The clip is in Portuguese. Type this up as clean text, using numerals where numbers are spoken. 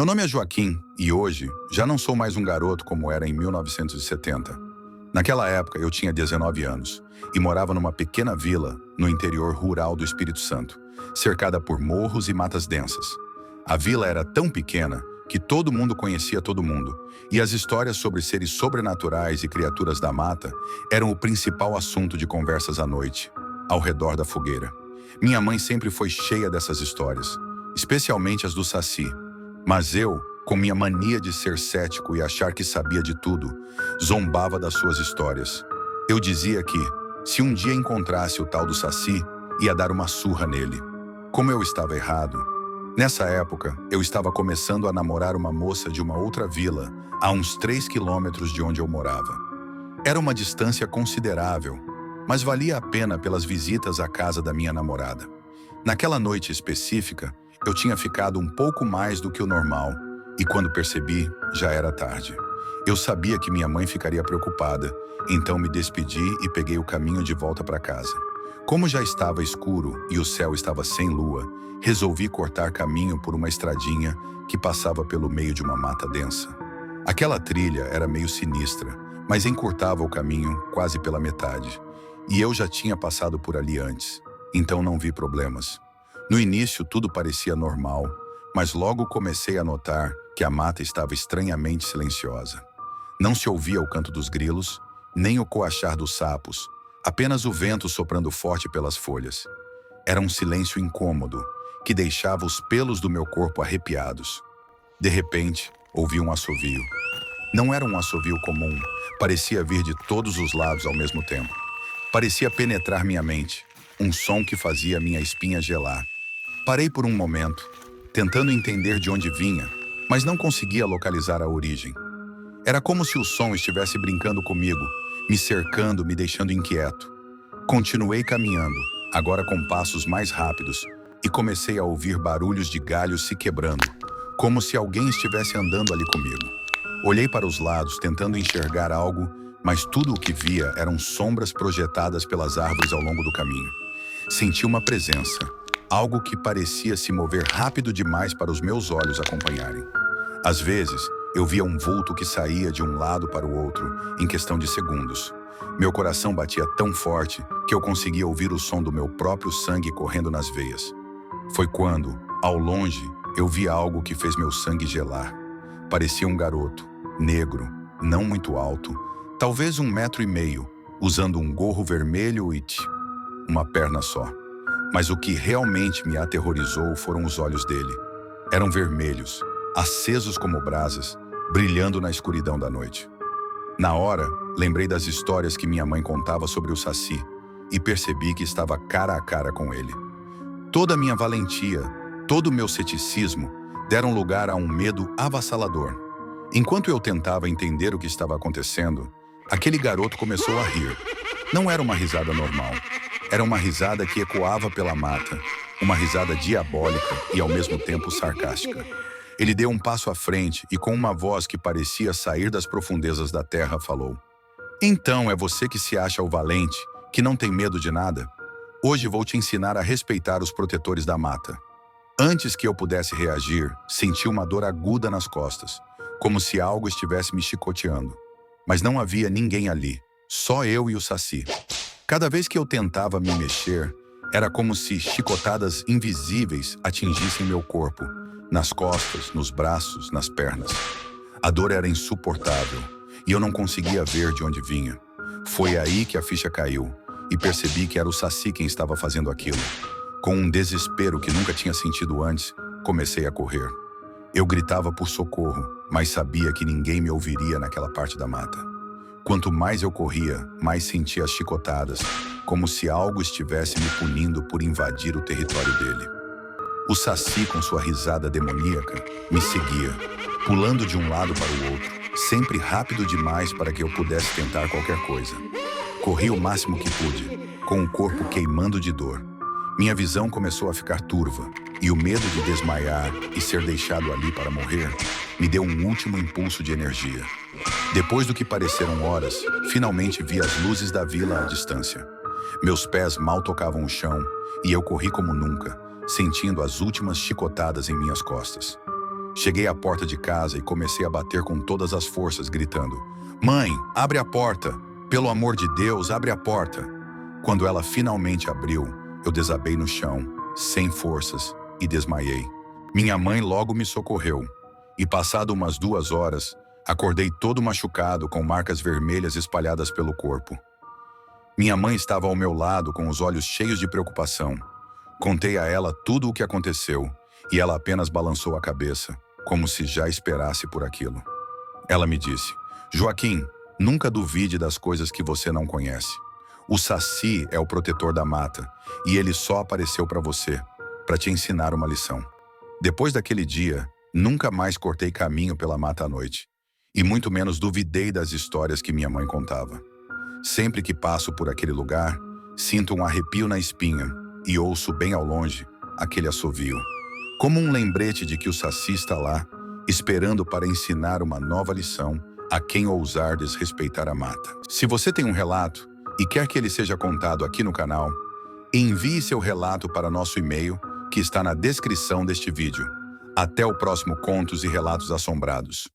Meu nome é Joaquim e hoje já não sou mais um garoto como era em 1970. Naquela época eu tinha 19 anos e morava numa pequena vila no interior rural do Espírito Santo, cercada por morros e matas densas. A vila era tão pequena que todo mundo conhecia todo mundo, e as histórias sobre seres sobrenaturais e criaturas da mata eram o principal assunto de conversas à noite, ao redor da fogueira. Minha mãe sempre foi cheia dessas histórias, especialmente as do Saci. Mas eu, com minha mania de ser cético e achar que sabia de tudo, zombava das suas histórias. Eu dizia que, se um dia encontrasse o tal do Saci, ia dar uma surra nele. Como eu estava errado. Nessa época, eu estava começando a namorar uma moça de uma outra vila, a uns 3 quilômetros de onde eu morava. Era uma distância considerável, mas valia a pena pelas visitas à casa da minha namorada. Naquela noite específica, eu tinha ficado um pouco mais do que o normal, e quando percebi, já era tarde. Eu sabia que minha mãe ficaria preocupada, então me despedi e peguei o caminho de volta para casa. Como já estava escuro e o céu estava sem lua, resolvi cortar caminho por uma estradinha que passava pelo meio de uma mata densa. Aquela trilha era meio sinistra, mas encurtava o caminho quase pela metade, e eu já tinha passado por ali antes, então não vi problemas. No início tudo parecia normal, mas logo comecei a notar que a mata estava estranhamente silenciosa. Não se ouvia o canto dos grilos, nem o coachar dos sapos, apenas o vento soprando forte pelas folhas. Era um silêncio incômodo, que deixava os pelos do meu corpo arrepiados. De repente, ouvi um assovio. Não era um assovio comum, parecia vir de todos os lados ao mesmo tempo. Parecia penetrar minha mente, um som que fazia minha espinha gelar. Parei por um momento, tentando entender de onde vinha, mas não conseguia localizar a origem. Era como se o som estivesse brincando comigo, me cercando, me deixando inquieto. Continuei caminhando, agora com passos mais rápidos, e comecei a ouvir barulhos de galhos se quebrando, como se alguém estivesse andando ali comigo. Olhei para os lados, tentando enxergar algo, mas tudo o que via eram sombras projetadas pelas árvores ao longo do caminho. Senti uma presença, algo que parecia se mover rápido demais para os meus olhos acompanharem. Às vezes, eu via um vulto que saía de um lado para o outro em questão de segundos. Meu coração batia tão forte que eu conseguia ouvir o som do meu próprio sangue correndo nas veias. Foi quando, ao longe, eu vi algo que fez meu sangue gelar. Parecia um garoto, negro, não muito alto, talvez 1,5 metros, usando um gorro vermelho e uma perna só. Mas o que realmente me aterrorizou foram os olhos dele. Eram vermelhos, acesos como brasas, brilhando na escuridão da noite. Na hora, lembrei das histórias que minha mãe contava sobre o Saci e percebi que estava cara a cara com ele. Toda a minha valentia, todo o meu ceticismo deram lugar a um medo avassalador. Enquanto eu tentava entender o que estava acontecendo, aquele garoto começou a rir. Não era uma risada normal. Era uma risada que ecoava pela mata, uma risada diabólica e ao mesmo tempo sarcástica. Ele deu um passo à frente e com uma voz que parecia sair das profundezas da terra falou: "Então é você que se acha o valente, que não tem medo de nada? Hoje vou te ensinar a respeitar os protetores da mata." Antes que eu pudesse reagir, senti uma dor aguda nas costas, como se algo estivesse me chicoteando. Mas não havia ninguém ali, só eu e o Saci. Cada vez que eu tentava me mexer, era como se chicotadas invisíveis atingissem meu corpo, nas costas, nos braços, nas pernas. A dor era insuportável, e eu não conseguia ver de onde vinha. Foi aí que a ficha caiu, e percebi que era o Saci quem estava fazendo aquilo. Com um desespero que nunca tinha sentido antes, comecei a correr. Eu gritava por socorro, mas sabia que ninguém me ouviria naquela parte da mata. Quanto mais eu corria, mais sentia as chicotadas, como se algo estivesse me punindo por invadir o território dele. O Saci, com sua risada demoníaca, me seguia, pulando de um lado para o outro, sempre rápido demais para que eu pudesse tentar qualquer coisa. Corri o máximo que pude, com o corpo queimando de dor. Minha visão começou a ficar turva, e o medo de desmaiar e ser deixado ali para morrer me deu um último impulso de energia. Depois do que pareceram horas, finalmente vi as luzes da vila à distância. Meus pés mal tocavam o chão, e eu corri como nunca, sentindo as últimas chicotadas em minhas costas. Cheguei à porta de casa e comecei a bater com todas as forças, gritando: "Mãe, abre a porta! Pelo amor de Deus, abre a porta!" Quando ela finalmente abriu, eu desabei no chão, sem forças, e desmaiei. Minha mãe logo me socorreu, e passado umas 2 horas, acordei todo machucado com marcas vermelhas espalhadas pelo corpo. Minha mãe estava ao meu lado com os olhos cheios de preocupação. Contei a ela tudo o que aconteceu, e ela apenas balançou a cabeça, como se já esperasse por aquilo. Ela me disse: "Joaquim, nunca duvide das coisas que você não conhece. O Saci é o protetor da mata, e ele só apareceu para você, para te ensinar uma lição." Depois daquele dia, nunca mais cortei caminho pela mata à noite, e muito menos duvidei das histórias que minha mãe contava. Sempre que passo por aquele lugar, sinto um arrepio na espinha e ouço bem ao longe aquele assovio, como um lembrete de que o Saci está lá, esperando para ensinar uma nova lição a quem ousar desrespeitar a mata. Se você tem um relato e quer que ele seja contado aqui no canal, envie seu relato para nosso e-mail, que está na descrição deste vídeo. Até o próximo Contos e Relatos Assombrados.